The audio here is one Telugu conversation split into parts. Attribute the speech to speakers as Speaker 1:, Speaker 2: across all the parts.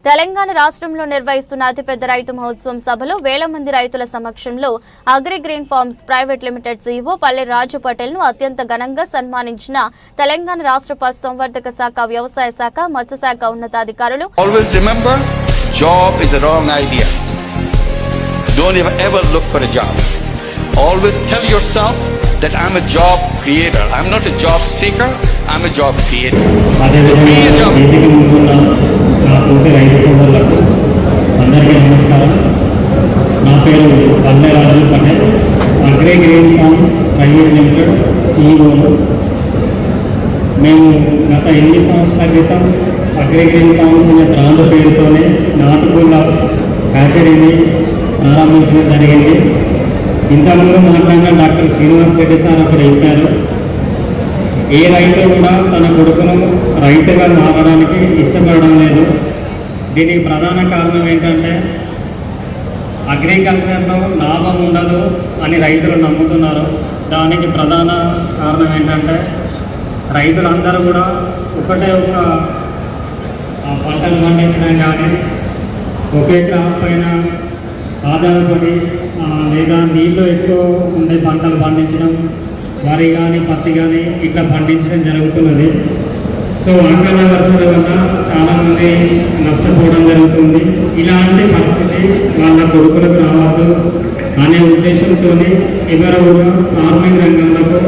Speaker 1: తెలంగాణ రాష్ట్రంలో నిర్వహిస్తున్న అతిపెద్ద రైతు మహోత్సవం సభలో వేల మంది రైతుల సమక్షంలో agri green farms private limited CEO పల్లె రాజు పటేల్ ను అత్యంత ఘనంగా సన్మానించిన తెలంగాణ రాష్ట్ర పశుసంవర్ధక శాఖ, వ్యవసాయ శాఖ, మత్స్యశాఖ ఉన్నతాధికారులు.
Speaker 2: Always remember, job is a wrong idea. Don't ever look for a job. Always tell yourself that I'm a job creator. I'm not a job seeker. I'm a job creator. So be a job.
Speaker 3: రైతు సోదరులకు అందరికీ నమస్కారం. నా పేరు Palle Raju Patel, agri green farms private limited సీఈఓను. మేము గత 8 సంవత్సరాల క్రితం అగ్రి గ్రీన్ ఫార్మ్స్ అనే బ్రాండ్ పేరుతోనే నాటుకోళ్ల హ్యాచరీని ప్రారంభించడం జరిగింది. ఇంతకుముందు మాట్లాడిన డాక్టర్ శ్రీనివాస్ రెడ్డి సార్ అక్కడ చెప్పారు, ఏ రైతు కూడా తన కొడుకును రైతుగా మారడానికి ఇష్టపడడం లేదు. దీనికి ప్రధాన కారణం ఏంటంటే అగ్రికల్చర్లో లాభం ఉండదు అని రైతులు నమ్ముతున్నారు. దానికి ప్రధాన కారణం ఏంటంటే రైతులందరూ కూడా ఒకటే ఒక పంటలు పండించడం కానీ ఒకే క్రాప్ పైన ఆధారపడి లేదా నీళ్ళు ఎక్కువ ఉండే పంటలు పండించడం, వరి కానీ పత్తి కానీ ఇట్లా పండించడం జరుగుతున్నది. సో అకాల వర్షాల వల్ల చాలామంది నష్టపోవడం జరుగుతుంది. ఇలాంటి పరిస్థితి వాళ్ళ కొడుకులకు రావద్దు అనే ఉద్దేశంతో ఎవరు కూడా ఫార్మింగ్ రంగంలో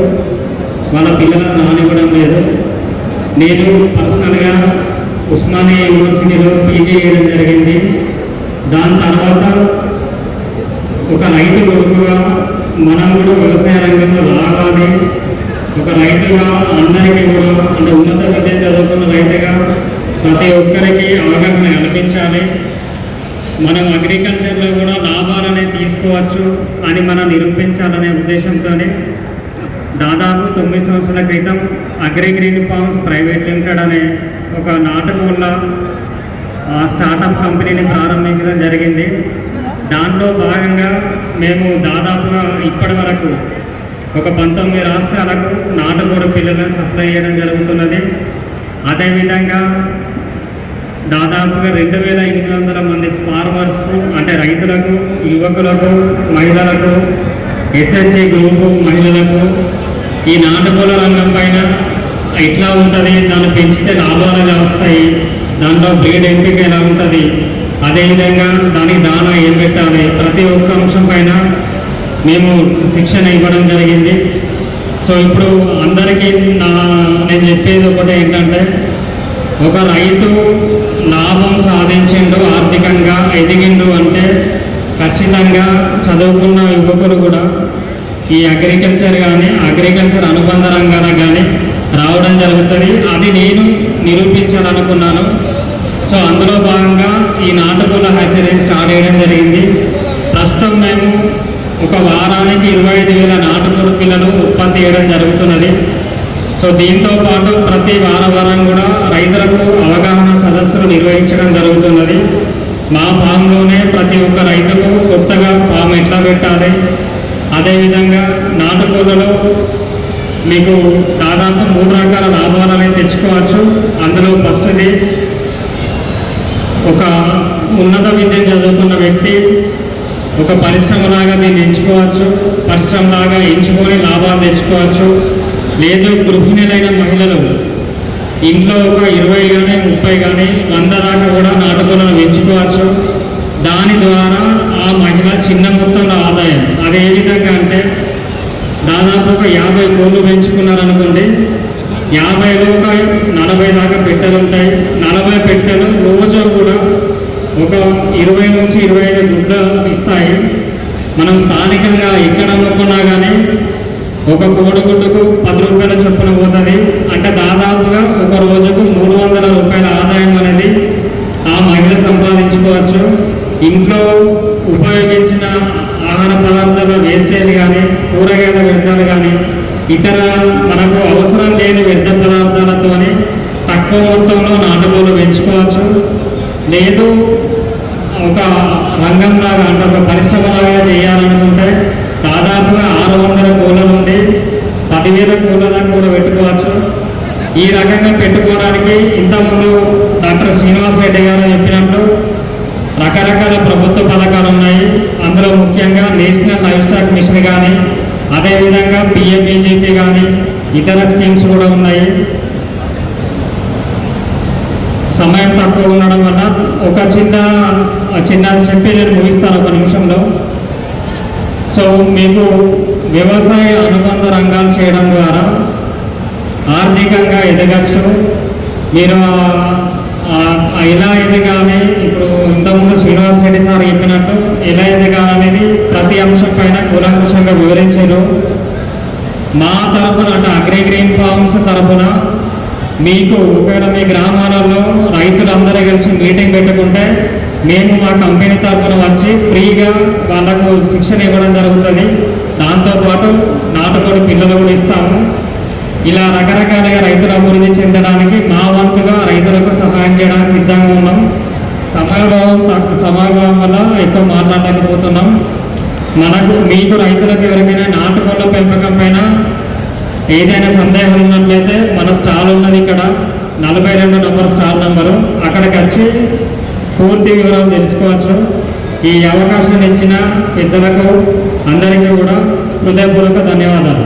Speaker 3: వాళ్ళ పిల్లలను రానివ్వడం లేదు. నేను పర్సనల్గా ఉస్మానియా యూనివర్సిటీలో పీజీ చేయడం జరిగింది. దాని తర్వాత ఒక రైతు కొడుకుగా మనం కూడా వ్యవసాయ రంగంలో రావాలి, ఒక రైతుగా అందరికీ కూడా అంటే ఉన్నత విద్య చదువుకున్న రైతుగా ప్రతి ఒక్కరికి అవగాహన కల్పించాలి. మనం అగ్రికల్చర్లో కూడా లాభాలనే తీసుకోవచ్చు అని మనం నిరూపించాలనే ఉద్దేశంతో దాదాపు 9 సంవత్సరాల క్రితం agri green farms private limited అనే ఒక నాటుకోళ్ల స్టార్టప్ కంపెనీని ప్రారంభించడం జరిగింది. దాంట్లో భాగంగా మేము దాదాపుగా ఇప్పటి వరకు ఒక 19 రాష్ట్రాలకు నాటుకోడి పిల్లలను సప్లై చేయడం జరుగుతున్నది. అదేవిధంగా దాదాపుగా 2800 మంది ఫార్మర్స్కు అంటే రైతులకు, యువకులకు, మహిళలకు, ఎస్హెచ్జి గ్రూపు మహిళలకు ఈ నాటుకోళ్ల రంగం పైన ఎట్లా ఉంటుంది, దాన్ని పెంచితే లాభాలు ఎలా వస్తాయి, దాంట్లో బ్రీడ్ ఎంపిక ఎలా ఉంటుంది, అదేవిధంగా దానికి దానా ఏం పెట్టాలి, ప్రతి ఒక్క అంశం పైన మేము శిక్షణ ఇవ్వడం జరిగింది. సో ఇప్పుడు అందరికీ నేను చెప్పేది ఒకటి ఏంటంటే, ఒక రైతు లాభం సాధించిండు, ఆర్థికంగా ఎదిగిండు అంటే ఖచ్చితంగా చదువుకున్న యువకులు కూడా ఈ అగ్రికల్చర్ కానీ అగ్రికల్చర్ అనుబంధ రంగాలకు కానీ రావడం జరుగుతుంది. అది నేను నిరూపించాలనుకున్నాను. సో అందులో భాగంగా ఈ నాటుకోళ్ల హ్యాచరీ స్టార్ట్ చేయడం జరిగింది. ప్రస్తుతం మేము ఒక వారానికి 25,000 నాటుకోడి పిల్లలు ఉత్పత్తి చేయడం జరుగుతున్నది. సో దీంతో పాటు ప్రతి వారం కూడా రైతులకు అవగాహన సదస్సులు నిర్వహించడం జరుగుతున్నది. మా ఫామ్లోనే ప్రతి ఒక్క రైతుకు కొత్తగా ఫామ్ ఎట్లా పెట్టాలి, అదేవిధంగా నాటుకోళ్లలో మీకు దాదాపు 3 రకాల లాభాలని తెచ్చుకోవచ్చు. అందులో ఫస్ట్ది ఒక ఉన్నత విద్య చదువుకున్న వ్యక్తి ఒక పరిశ్రమలాగా దీన్ని ఎంచుకోవచ్చు, పరిశ్రమలాగా ఎంచుకొని లాభాలు తెచ్చుకోవచ్చు. లేదు గృహిణులైన మహిళలు ఇంట్లో ఒక 20 కానీ 30 కానీ 100 దాకా కూడా నాటుకోళ్లను పెంచుకోవచ్చు. దాని ద్వారా ఆ మహిళ చిన్న మొత్తంలో ఆదాయం, అది ఏ విధంగా అంటే దాదాపు ఒక 50 కోళ్ళు పెంచుకున్నారనుకోండి, 50లో ఒక 40 దాకా పెట్టెలు ఉంటాయి. 40 పెట్టెలు రోజు కూడా ఒక 20 నుంచి 25 గుడ్లు ఇస్తాయి. మనం స్థానికంగా ఎక్కడ అమ్ముకున్నా కానీ ఒక కోడిగుడ్డుకు 10 రూపాయల చొప్పున పోతుంది. అంటే దాదాపుగా ఒక రోజుకు 300 రూపాయల ఆదాయం అనేది ఆ మహిళ సంపాదించుకోవచ్చు. ఇంట్లో ఉపయోగించిన ఆహార పదార్థాల వేస్టేజ్ కానీ, కూరగాయల వ్యర్థాలు కానీ, ఇతర మనకు అవసరం లేని వ్యర్థ పదార్థాలతోనే తక్కువ మొత్తంలో నాటుకోళ్లు పెంచుకోవచ్చు. లేదు ఒక రంగంలాగా అంటే ఒక పరిశ్రమలాగా చేయాలనుకుంటే దాదాపుగా 600 కోళ్ళ నుండి 10,000 కోళ్ళ దాకా కూడా పెట్టుకోవచ్చు. ఈ రకంగా పెట్టుకోవడానికి ఇంతకుముందు డాక్టర్ శ్రీనివాస్ రెడ్డి గారు చెప్పినప్పుడు ముఖ్యంగా నేషనల్ లైవ్ స్టాక్ మిషన్ కానీ, అదేవిధంగా పిఎంబీజేపీ కానీ ఇతర స్కీమ్స్ కూడా ఉన్నాయి. సమయం తక్కువ ఉండడం వల్ల ఒక చిన్న చెప్పి నేను ముగిస్తాను ఒక నిమిషంలో. సో మీకు వ్యవసాయ అనుబంధ రంగాలు చేయడం ద్వారా ఆర్థికంగా ఎదగచ్చు. మీరు ఎలా ఎదగాలి, ఇప్పుడు ఇంతకుముందు శ్రీనివాస్ రెడ్డి సార్ చెప్పినట్టు ఎలా ఎదగాలనేది ప్రతి అంశం పైన కూలంకుషంగా వివరించారు. మా తరఫున అంటే అగ్రి గ్రీన్ ఫార్మ్స్ తరఫున మీకు ఒకవేళ మీ గ్రామాలలో రైతులందరూ కలిసి మీటింగ్ పెట్టుకుంటే మేము మా కంపెనీ తరఫున వచ్చి ఫ్రీగా వాళ్ళకు శిక్షణ ఇవ్వడం జరుగుతుంది. దాంతోపాటు నాటుకోడి పిల్లలు కూడా ఇస్తాము. ఇలా రకరకాలుగా రైతుల అభివృద్ధి చెందడానికి మా వంతుగా రైతులకు సహాయం చేయడానికి సిద్ధంగా ఉన్నాం. సమయభావం వల్ల ఎక్కువ మాట్లాడలేకపోతున్నాం. మీకు రైతులకు ఎవరికైనా నాటుకోళ్ల పెంపకం పైన ఏదైనా సందేహం ఉన్నట్లయితే మన స్టాల్ ఉన్నది ఇక్కడ 42 నంబర్ స్టాల్ నంబరు, అక్కడికి వచ్చి పూర్తి వివరాలు తెలుసుకోవచ్చు. ఈ అవకాశం ఇచ్చిన పెద్దలకు అందరికీ కూడా హృదయపూర్వక ధన్యవాదాలు.